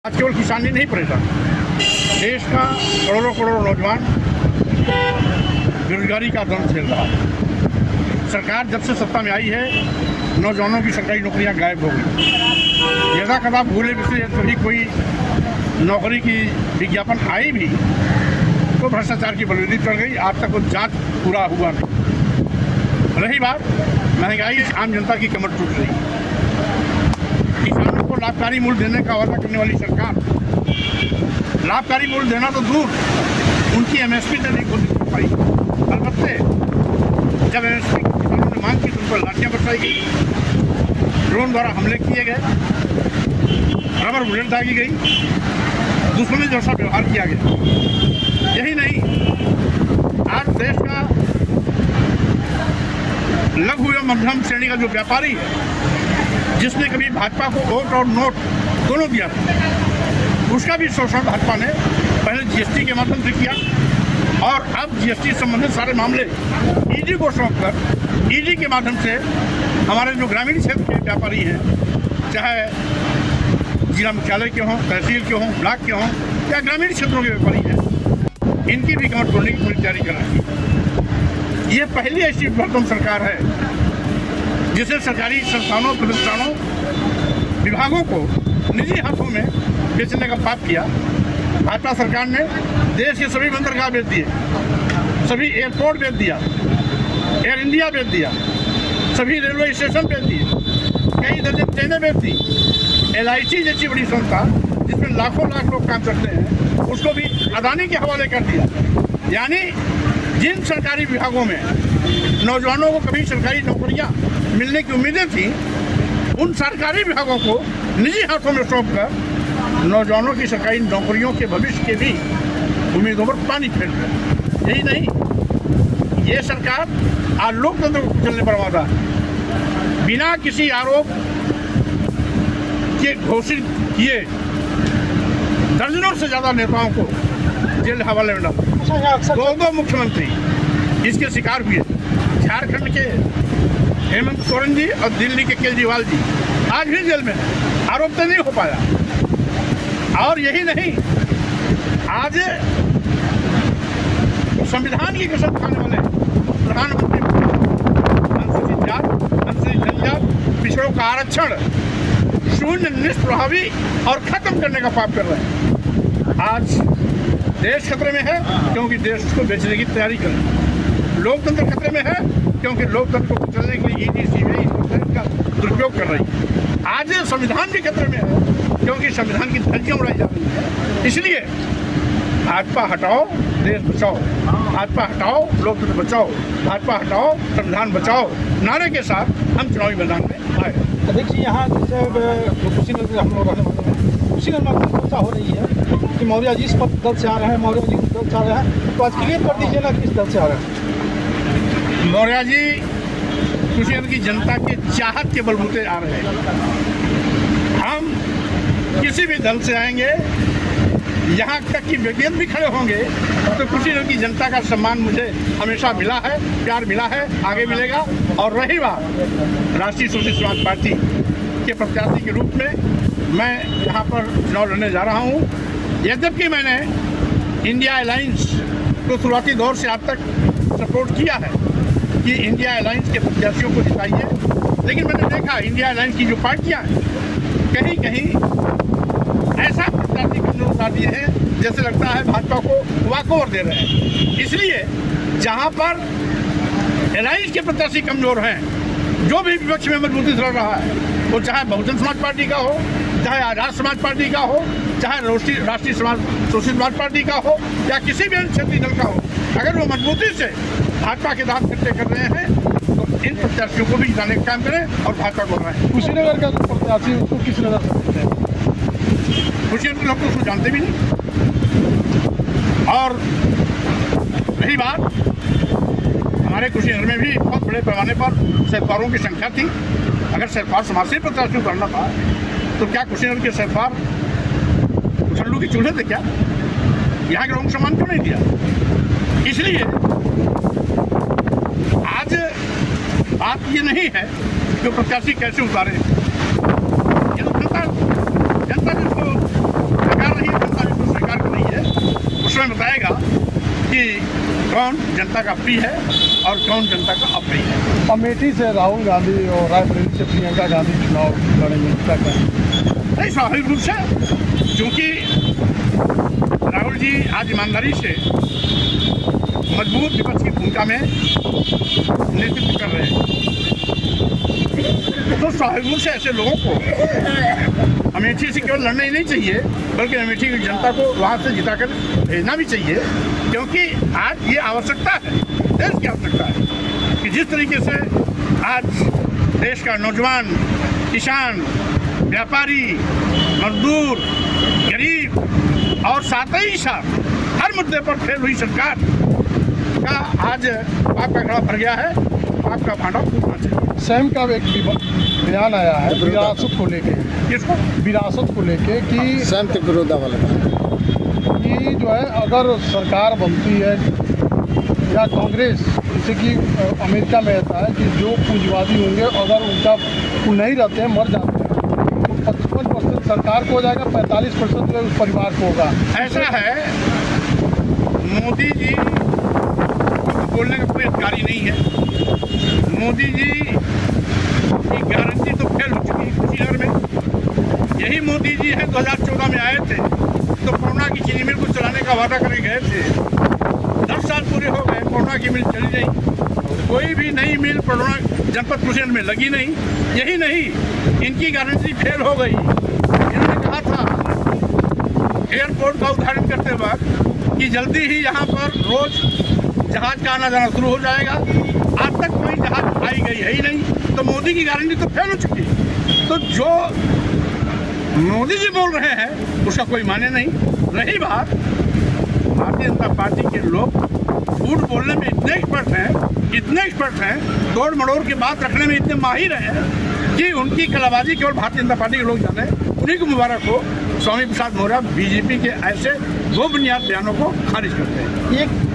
आज केवल किसान ही नहीं परेशान, देश का करोड़ों करोड़ों नौजवान बेरोजगारी का दर्द झेल रहा है। सरकार जब से सत्ता में आई है, नौजवानों की सरकारी नौकरियां गायब हो गई। यदा कदा भूले बिसरे कभी कोई नौकरी की विज्ञापन आई भी तो भ्रष्टाचार की बलूदी चढ़ गई। आज तक वो जांच पूरा हुआ नहीं। रही बात महंगाई, आम जनता की कमर टूट रही। किसानों को लाभकारी मूल्य देने का वादा करने वाली सरकार लाभकारी मूल्य देना तो दूर, उनकी एमएसपी देने को नहीं कर पाई। अलबत्ते जब एमएसपी किसानों ने मांग की तो उन पर लाठियाँ बरसाई गई, ड्रोन द्वारा हमले किए गए, रबर बुलेट दागी गई, दुश्मनी जैसा व्यवहार किया गया। यही नहीं, आज देश का लघु एवं मध्यम श्रेणी का जो व्यापारी है, जिसने कभी भाजपा को वोट और नोट दोनों दिया था, उसका भी शोषण भाजपा ने पहले जीएसटी के माध्यम से किया और अब जीएसटी संबंधित सारे मामले ईडी को सौंपकर ईडी के माध्यम से हमारे जो ग्रामीण क्षेत्र के व्यापारी हैं, चाहे जिला मुख्यालय के हों, तहसील के हों, ब्लॉक के हों या ग्रामीण क्षेत्रों के व्यापारी हैं, इनकी भी कमर तोड़ने की पूरी तैयारी कर रही है। ये पहली ऐसी प्रथम सरकार है जिसे सरकारी संस्थानों, प्रतिष्ठानों, विभागों को निजी हाथों में बेचने का पाप किया। भाजपा सरकार ने देश के सभी बंदरगाह बेच दिए, सभी एयरपोर्ट बेच दिया, एयर इंडिया बेच दिया, सभी रेलवे स्टेशन बेच दिए, कई दर्जन ट्रेनें बेच दी। LIC जैसी बड़ी संस्था जिसमें लाखों लाख लोग काम करते हैं, उसको भी अदानी के हवाले कर दिया। यानी जिन सरकारी विभागों में नौजवानों को कभी सरकारी नौकरियां मिलने की उम्मीदें थी, उन सरकारी विभागों को निजी हाथों में सौंपकर नौजवानों की सरकारी नौकरियों के भविष्य के भी उम्मीदों पर पानी फेर दिया। यही नहीं, ये सरकार आज लोकतंत्र को कुचलने पर वादा है। बिना किसी आरोप के घोषित किए दर्जनों से ज्यादा नेताओं को जेल हवाले में डाला। दो मुख्यमंत्री इसके शिकार हुए, झारखंड के हेमंत सोरेन जी और दिल्ली के केजरीवाल जी आज भी जेल में, आरोप तो नहीं हो पाया। और यही नहीं, आज संविधान की कसम खाने वाले प्रधानमंत्री अनुसूचित जाति, अनुसूचित जनजाति, पिछड़ों का आरक्षण शून्य, निष्प्रभावी और खत्म करने का पाप कर रहे हैं। आज देश खतरे में है क्योंकि देश को बेचने की तैयारी कर रहे हैं। लोकतंत्र खतरे में है क्योंकि लोकतंत्र को कुचलने के लिए ईडी, सीबीआई का दुरुपयोग कर रही है। आज संविधान भी खतरे में है क्योंकि संविधान की धज्जियां उड़ाई जा रही है। इसलिए भाजपा हटाओ, देश बचाओ, भाजपा हटाओ, लोकतंत्र बचाओ, भाजपा हटाओ, संविधान बचाओ नारे के साथ हम चुनावी मैदान में आए। देखिए, यहाँ जैसे कुशीनगर हम लोग रहने वाले हैं, कुशीनगर में चर्चा हो रही है कि मौर्य जी इस दल से आ रहे हैं, मौर्य जी उस दल से आ रहे हैं, तो आज क्लियर कर दीजिए ना किस दल से आ रहे हैं। मौर्य जी कुशीनगर की जनता के चाहत के बलबूते आ रहे हैं। हम किसी भी दल से आएंगे, यहाँ तक कि व्यक्तिगत भी खड़े होंगे तो कुशीनगर की जनता का सम्मान मुझे हमेशा मिला है, प्यार मिला है, आगे मिलेगा। और रही बात राष्ट्रीय सोशलिस्ट समाज पार्टी के प्रत्याशी के रूप में मैं यहाँ पर चुनाव लड़ने जा रहा हूँ। यद्यपि मैंने इंडिया अलायंस को शुरुआती दौर से आज तक सपोर्ट किया है कि इंडिया अलायंस के प्रत्याशियों को जिताइए, लेकिन मैंने देखा इंडिया अलायंस की जो पार्टियाँ हैं, कहीं कहीं ऐसा प्रत्याशी कमजोर उतार दिए हैं जैसे लगता है भाजपा को वॉकओवर दे रहे हैं। इसलिए जहाँ पर अलायंस के प्रत्याशी कमजोर हैं, जो भी विपक्ष में मजबूती से लड़ रहा है, वो चाहे बहुजन समाज पार्टी का हो, चाहे आजाद समाज पार्टी का हो, चाहे राष्ट्रीय सोशलिस्ट समाज पार्टी का हो या किसी भी अन्य क्षेत्रीय दल का हो, अगर वो मजबूती से भाजपा के दांत खट्टे कर रहे हैं तो इन प्रत्याशियों को भी जिताने का काम करें और भाजपा को बनाएं। कुशीनगर का जो प्रत्याशी उसको किस नजर से देखते हैं? कुशीनगर के लोग तो उसको जानते भी नहीं। और रही बात, हमारे कुशीनगर में भी बहुत बड़े पैमाने पर सरकारों की संख्या थी। अगर सरकार समाज से प्रत्याशी करना था तो क्या कुशीनगर के सरकार उछल्लू के चूल्हे थे क्या? यहाँ के लोगों को सम्मान क्यों नहीं दिया? इसलिए आज बात ये नहीं है कि प्रत्याशी कैसे उतारे, ये तो जनता जिसको कौन जनता का प्रिय है और कौन जनता का अप्रिय है। अमेठी से राहुल गांधी और रायबरेली से प्रियंका गांधी चुनाव लड़ेंगे, क्या कहें? नहीं, स्वाभाविक रूप से, क्योंकि राहुल जी आज ईमानदारी से मजबूत विपक्ष की भूमिका में नेतृत्व कर रहे हैं, तो स्वाभाविक रूप से ऐसे लोगों को अमेठी से केवल लड़ना ही नहीं चाहिए, बल्कि अमेठी की जनता को वहाँ से जिताकर भेजना भी चाहिए, क्योंकि आज ये आवश्यकता है, देश की आवश्यकता है कि जिस तरीके से आज देश का नौजवान, किसान, व्यापारी, मजदूर, गरीब और साथ ही साथ हर मुद्दे पर फेल हुई सरकार का आज पाप का घड़ा भर गया है, पाप का भांडा फूटना चाहिए। सैम का एक बयान आया है विरासत को लेके, किसको? विरासत को लेके कि सैम तिग्रोदा वाला कि जो है अगर सरकार बनती है या कांग्रेस, जैसे कि अमेरिका में रहता है कि जो पूंजीवादी होंगे अगर उनका वो नहीं रहते हैं, मर जाते हैं, तो 55% सरकार को हो जाएगा, 45% उस परिवार को होगा। ऐसा है, मोदी जी बोलने का कोई अधिकार ही नहीं है। मोदी जी की गारंटी तो फेल हो चुकी है कुशीनगर में। यही मोदी जी हैं 2014 में आए थे तो कोरोना की चीनी मिल को चलाने का वादा करके गए थे। 10 साल पूरे हो गए, कोरोना की मिल चली नहीं, कोई भी नई मिल कोरोना जनपद कुशीनगर में लगी नहीं। यही नहीं, इनकी गारंटी फेल हो गई। इन्होंने कहा था एयरपोर्ट का उद्घाटन करते वक्त कि जल्दी ही यहाँ पर रोज जहाज का आना जाना शुरू हो जाएगा। आज तक कोई जहाज आई गई है ही नहीं, तो मोदी की गारंटी तो फेल हो चुकी। तो जो मोदी जी बोल रहे हैं उसका कोई माने नहीं। रही बात, भारतीय जनता पार्टी के लोग झूठ बोलने में इतने एक्सपर्ट हैं, तोड़ मड़ोड़ की बात रखने में इतने माहिर हैं कि उनकी कलाबाजी केवल भारतीय जनता पार्टी के लोग जाने। उन्हीं को मुबारक हो, स्वामी प्रसाद मौर्य बीजेपी के ऐसे वो बुनियाद बयानों को खारिज करते हैं।